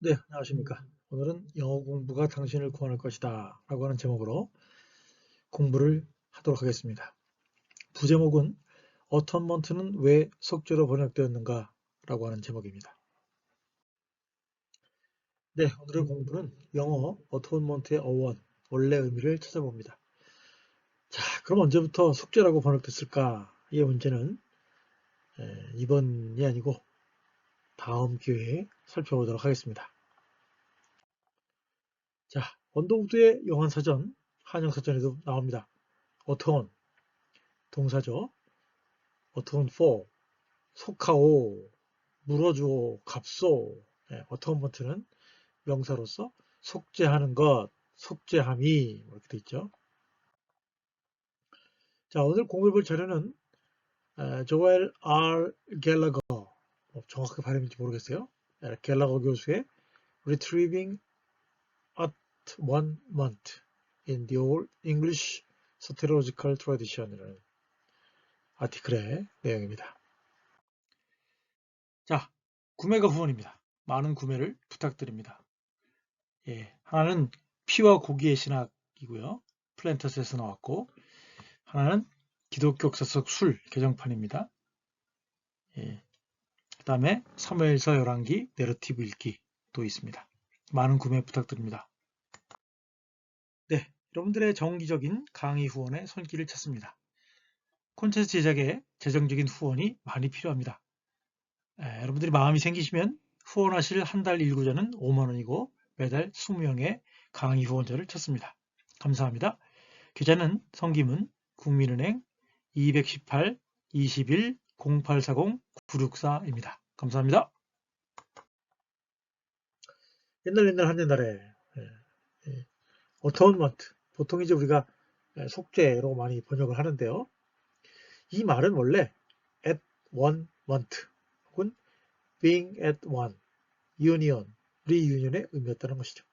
네, 안녕하십니까. 오늘은 영어 공부가 당신을 구원할 것이다 라고 하는 제목으로 공부를 하도록 하겠습니다. 부제목은 어텀먼트는 왜 속죄로 번역되었는가 라고 하는 제목입니다. 네, 오늘의 공부는 영어 어텀먼트의 어원, 원래 의미를 찾아봅니다. 자, 그럼 언제부터 속죄라고 번역됐을까? 이 문제는 이번이 아니고 다음 기회에 살펴보도록 하겠습니다. 자, 원더우드의 영어사전, 한영사전에도 나옵니다. 어톤, 동사죠. 어톤 for, 속하오, 물어주오, 값소. 어톤먼트는 명사로서 속죄하는 것, 속죄함이 이렇게 돼 있죠. 자, 오늘 공부해볼 자료는 조엘 R. 갤러거, 정확하게 발음인지 모르겠어요. 갤러거 교수의 Retrieving at 1 Month in the Old English Soteriological Tradition이라는 아티클의 내용입니다. 자, 구매가 후원입니다. 많은 구매를 부탁드립니다. 하나는 피와 고기의 신학이고요. 플랜터스에서 나왔고, 하나는 기독교 역사적 술 개정판입니다. 그 다음에 사무엘서 열왕기 내러티브 읽기도 있습니다. 많은 구매 부탁드립니다. 네, 여러분들의 정기적인 강의 후원의 손길을 찾습니다. 콘텐츠 제작에 재정적인 후원이 많이 필요합니다. 여러분들이 마음이 생기시면 후원하실 한 달 일구자는 5만원이고 매달 20명의 강의 후원자를 찾습니다. 감사합니다. 계좌는 성김은 국민은행 218 21 0840 964입니다. 감사합니다. 옛날 한 옛날에 어터운먼트, 보통 이제 우리가 속죄로 많이 번역을 하는데요. 이 말은 원래 at one month 혹은 being at one, union, reunion의 의미였다는 것이죠.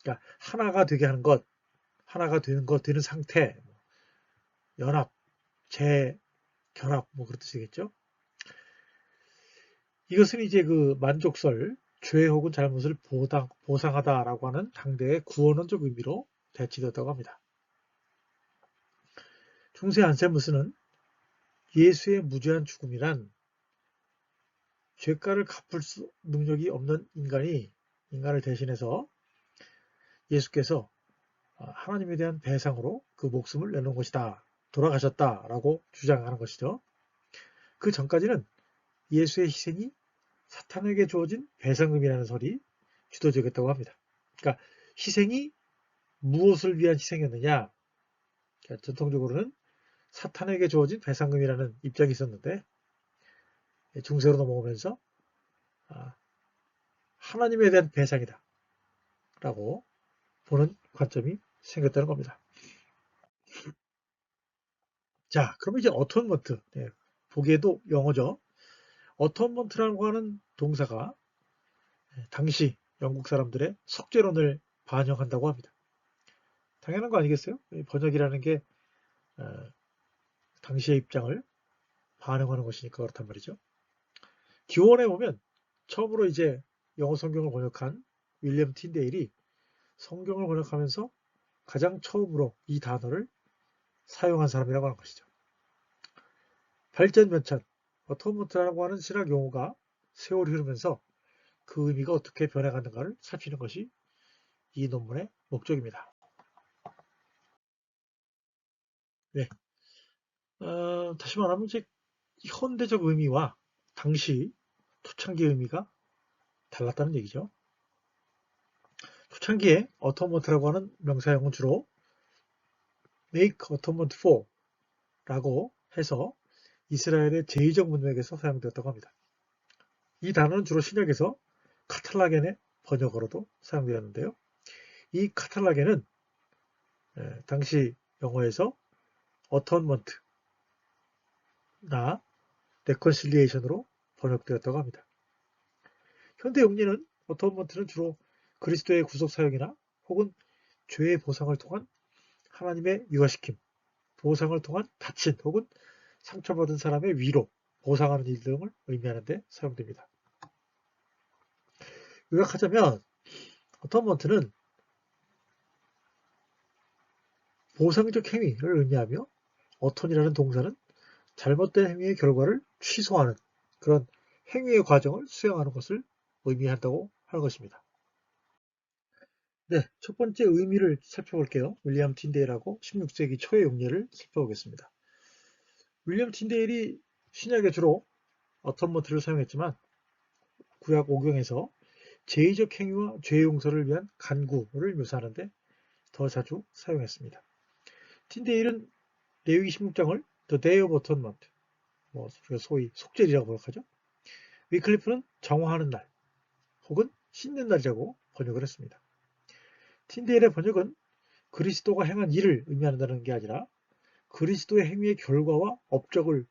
그러니까 하나가 되게 하는 것, 하나가 되는 것, 되는 상태, 연합, 재결합, 그런 뜻이겠죠. 이것은 이제 그 만족설, 죄 혹은 잘못을 보상하다라고 하는 당대의 구원론적 의미로 대치되었다고 합니다. 중세 안세무스는 예수의 무죄한 죽음이란 죄가를 갚을 능력이 없는 인간을 대신해서 예수께서 하나님에 대한 배상으로 그 목숨을 내놓은 것이다. 돌아가셨다라고 주장하는 것이죠. 그 전까지는 예수의 희생이 사탄에게 주어진 배상금이라는 설이 주도적이었다고 합니다. 그러니까 희생이 무엇을 위한 희생이었느냐? 그러니까 전통적으로는 사탄에게 주어진 배상금이라는 입장이 있었는데 중세로 넘어오면서 하나님에 대한 배상이다 라고 보는 관점이 생겼다는 겁니다. 자, 그럼 이제 어톤먼트, 보기에도 영어죠. 어톤먼트라고 하는 동사가 당시 영국 사람들의 속죄론을 반영한다고 합니다. 당연한 거 아니겠어요? 번역이라는 게 당시의 입장을 반영하는 것이니까 그렇단 말이죠. 기원에 보면 처음으로 이제 영어 성경을 번역한 윌리엄 틴데일이 성경을 번역하면서 가장 처음으로 이 단어를 사용한 사람이라고 하는 것이죠. 발전변천, 어톤먼트라고 하는 신학 용어가 세월이 흐르면서 그 의미가 어떻게 변해가는가를 살피는 것이 이 논문의 목적입니다. 네. 다시 말하면 이제 현대적 의미와 당시 초창기 의미가 달랐다는 얘기죠. 초창기에 어톤먼트라고 하는 명사형은 주로 make atonement for 라고 해서 이스라엘의 제의적 문맥에서 사용되었다고 합니다. 이 단어는 주로 신약에서 카탈라겐의 번역어로도 사용되었는데요. 이 카탈라겐은 당시 영어에서 atonement나 reconciliation으로 번역되었다고 합니다. 현대 용리는 어톤먼트는 주로 그리스도의 구속 사역이나 혹은 죄의 보상을 통한 하나님의 유화시킴, 보상을 통한 다친 혹은 상처받은 사람의 위로, 보상하는 일 등을 의미하는 데 사용됩니다. 요약하자면 어텀먼트는 보상적 행위를 의미하며 어턴이라는 동사는 잘못된 행위의 결과를 취소하는 그런 행위의 과정을 수행하는 것을 의미한다고 하는 것입니다. 네, 첫 번째 의미를 살펴볼게요. 윌리엄 틴데일하고 16세기 초의 용례를 살펴보겠습니다. 윌리엄 틴데일이 신약에 주로 어텀먼트를 사용했지만 구약 오경에서 제의적 행위와 죄 용서를 위한 간구를 묘사하는데 더 자주 사용했습니다. 틴데일은 레위기 16장을 The Day of Atonement, 소위 속죄일이라고 하죠. 위클리프는 정화하는 날 혹은 씻는 날이라고 번역을 했습니다. 틴데일의 번역은 그리스도가 행한 일을 의미한다는 게 아니라 그리스도의 행위의 결과와 업적을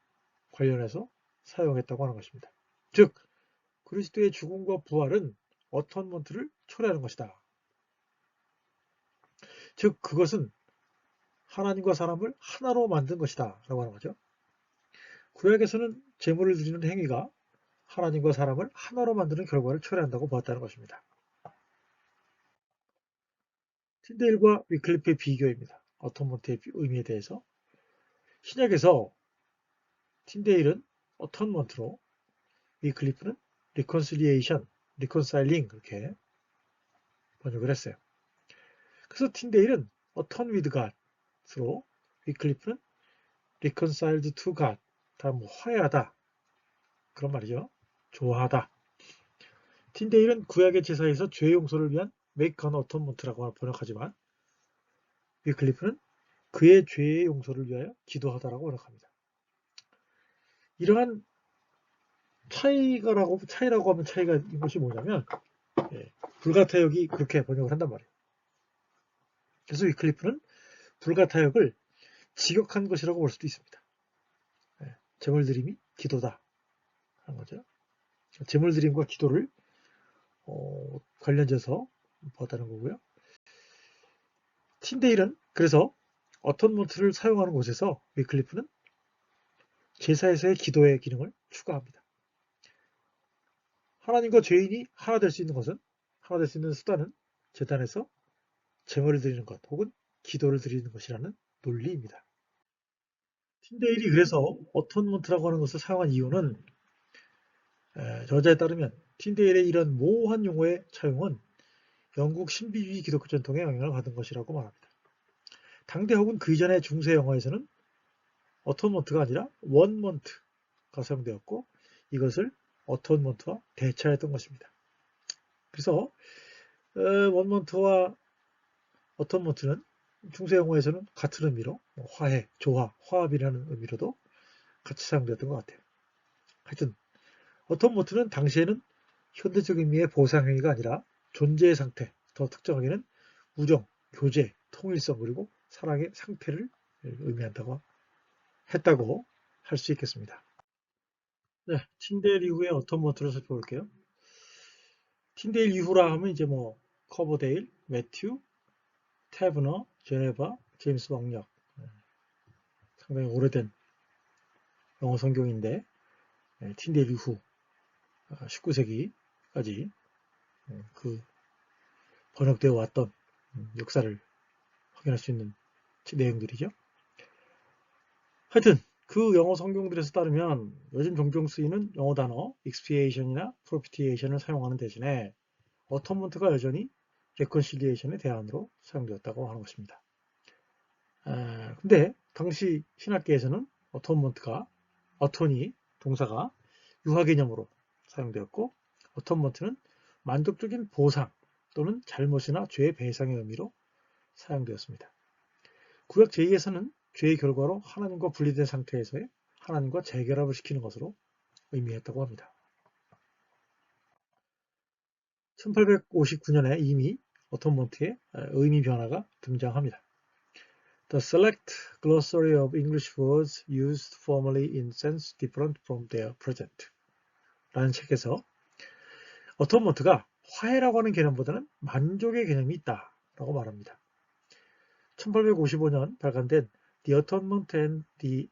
관련해서 사용했다고 하는 것입니다. 즉, 그리스도의 죽음과 부활은 어턴먼트를 초래하는 것이다. 즉, 그것은 하나님과 사람을 하나로 만든 것이다 라고 하는 거죠. 구약에서는 제물을 드리는 행위가 하나님과 사람을 하나로 만드는 결과를 초래한다고 보았다는 것입니다. 틴데일과 위클리프의 비교입니다. 어턴먼트의 의미에 대해서. 신약에서 틴데일은 어턴먼트로, 위클리프는 리컨실리에이션, 리컨사일링 그렇게 번역을 했어요. 그래서 틴데일은 어턴 위드 갓으로, 위클리프는 reconciled to God, 다 뭐 화해하다 그런 말이죠. 좋아하다. 틴데일은 구약의 제사에서 죄 용서를 위한 make an atonement라고 번역하지만 위클리프는 그의 죄의 용서를 위하여 기도하다라고 번역합니다. 이러한 차이라고 하면 차이가 인 것이 뭐냐면 불가타역이 그렇게 번역을 한단 말이에요. 그래서 위클리프는 불가타역을 직역한 것이라고 볼 수도 있습니다. 제물드림이 기도다 하는 거죠. 제물드림과 기도를 관련져서 보았다는 거고요. 틴데일은 그래서 어턴먼트를 사용하는 곳에서 위클리프는 제사에서의 기도의 기능을 추가합니다. 하나님과 죄인이 하나 될 수 있는 것은, 하나 될 수 있는 수단은 제단에서 제물을 드리는 것 혹은 기도를 드리는 것이라는 논리입니다. 틴데일이 그래서 어턴먼트라고 하는 것을 사용한 이유는 저자에 따르면 틴데일의 이런 모호한 용어의 차용은 영국 신비주의 기독교 전통에 영향을 받은 것이라고 말합니다. 당대 혹은 그 이전의 중세 영화에서는 어턴먼트가 아니라 원먼트가 사용되었고 이것을 어턴먼트와 대체했던 것입니다. 그래서 원먼트와 어턴먼트는 중세 영어에서는 같은 의미로 화해, 조화, 화합이라는 의미로도 같이 사용되었던 것 같아요. 하여튼 어턴먼트는 당시에는 현대적 의미의 보상행위가 아니라 존재의 상태, 더 특정하게는 우정, 교제, 통일성 그리고 사랑의 상태를 의미한다고 했다고 할 수 있겠습니다. 네, 틴데일 이후의 어텀먼트를 살펴볼게요. 틴데일 이후라 하면 이제 뭐 커버데일, 매튜, 태브너, 제네바, 제임스 왕력 상당히 오래된 영어 성경인데 틴데일 이후 19세기까지 그 번역되어 왔던 역사를 확인할 수 있는 내용들이죠. 하여튼 그 영어 성경들에서 따르면 요즘 종종 쓰이는 영어 단어 expiation이나 propitiation을 사용하는 대신에 어텀먼트가 여전히 reconciliation의 대안으로 사용되었다고 하는 것입니다. 근데 당시 신학계에서는 어텀먼트가 어토니 동사가 유화 개념으로 사용되었고 어텀먼트는 만족적인 보상 또는 잘못이나 죄 배상의 의미로 사용되었습니다. 구약 제2에서는 죄의 결과로 하나님과 분리된 상태에서의 하나님과 재결합을 시키는 것으로 의미했다고 합니다. 1859년에 이미 어텀먼트의 의미 변화가 등장합니다. The select glossary of English words used formerly in sense different from their present 라는 책에서 어텀먼트가 화해라고 하는 개념보다는 만족의 개념이 있다라고 말합니다. 1855년 발간된 The Atonement and the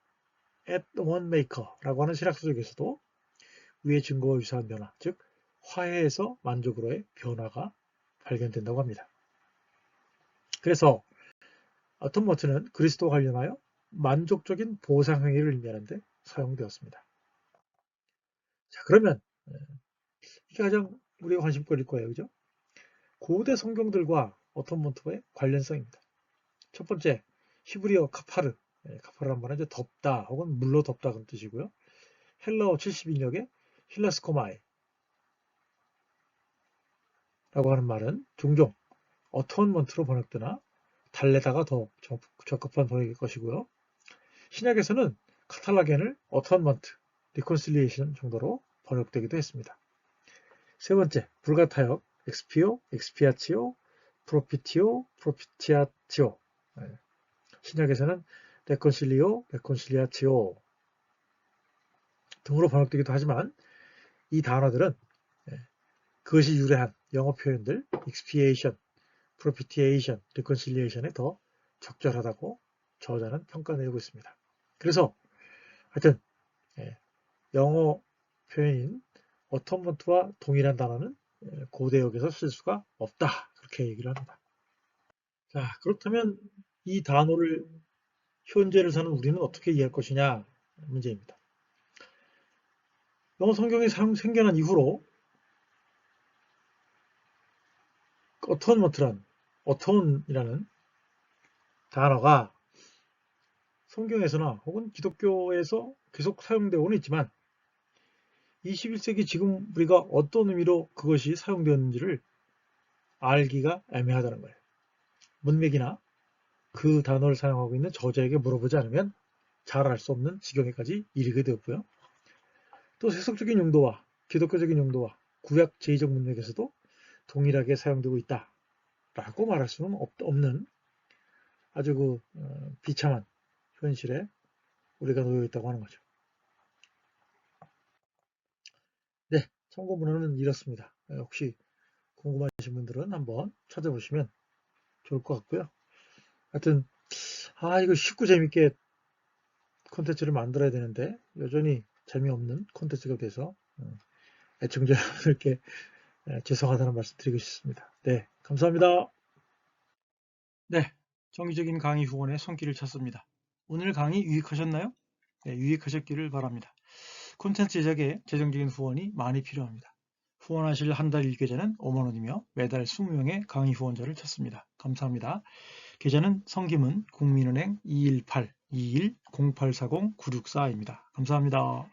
At-One Maker라고 하는 신학서적에서도 위의 증거와 유사한 변화, 즉 화해에서 만족으로의 변화가 발견된다고 합니다. 그래서 어텀먼트는 그리스도와 관련하여 만족적인 보상 행위를 의미하는데 사용되었습니다. 자, 그러면 이게 가장 우리가 관심거리일 거예요. 그죠? 고대 성경들과 어텀먼트의 관련성입니다. 첫 번째, 히브리어 카파르. 카파르란 말은 이제 덮다 혹은 물로 덮다 그런 뜻이고요. 헬라어 70인역의 힐라스코마이 라고 하는 말은 종종 어톤먼트로 번역되나 달래다가 더 적합한 번역일 것이고요. 신약에서는 카탈라겐을 어톤먼트, 리콘실리에이션 정도로 번역되기도 했습니다. 세 번째, 불가타역, 엑스피오, 엑스피아치오, 프로피티오, 프로피티아치오. 신약에서는 레콘실리오, 레콘실리아치오 등으로 번역되기도 하지만 이 단어들은 그것이 유래한 영어 표현들 expiation, propitiation, reconciliation에 더 적절하다고 저자는 평가내리고 있습니다. 그래서 하여튼 영어 표현인 어텀먼트와 동일한 단어는 고대역에서 쓸 수가 없다 그렇게 얘기를 합니다. 자, 그렇다면 이 단어를 현재를 사는 우리는 어떻게 이해할 것이냐 문제입니다. 영어 성경이 생겨난 이후로 어톤이라는 단어가 성경에서나 혹은 기독교에서 계속 사용되고는 있지만 21세기 지금 우리가 어떤 의미로 그것이 사용되었는지를 알기가 애매하다는 거예요. 문맥이나 그 단어를 사용하고 있는 저자에게 물어보지 않으면 잘 알 수 없는 지경에까지 이르게 되었고요. 또 세속적인 용도와 기독교적인 용도와 구약 제의적 문맥에서도 동일하게 사용되고 있다라고 말할 수는 없는 아주 비참한 현실에 우리가 놓여 있다고 하는 거죠. 네, 참고 문헌은 이렇습니다. 혹시 궁금하신 분들은 한번 찾아보시면 좋을 것 같고요. 하여튼 이거 쉽고 재밌게 콘텐츠를 만들어야 되는데 여전히 재미없는 콘텐츠가 돼서 애청자 여러분들께 죄송하다는 말씀 드리고 싶습니다. 네, 감사합니다. 네, 정기적인 강의 후원의 손길을 찾습니다. 오늘 강의 유익하셨나요? 네, 유익하셨기를 바랍니다. 콘텐츠 제작에 재정적인 후원이 많이 필요합니다. 후원하실 한 달 1계좌는 5만원이며 매달 20명의 강의 후원자를 찾습니다. 감사합니다. 계좌는 성김은 국민은행 218-21-0840-964입니다. 감사합니다.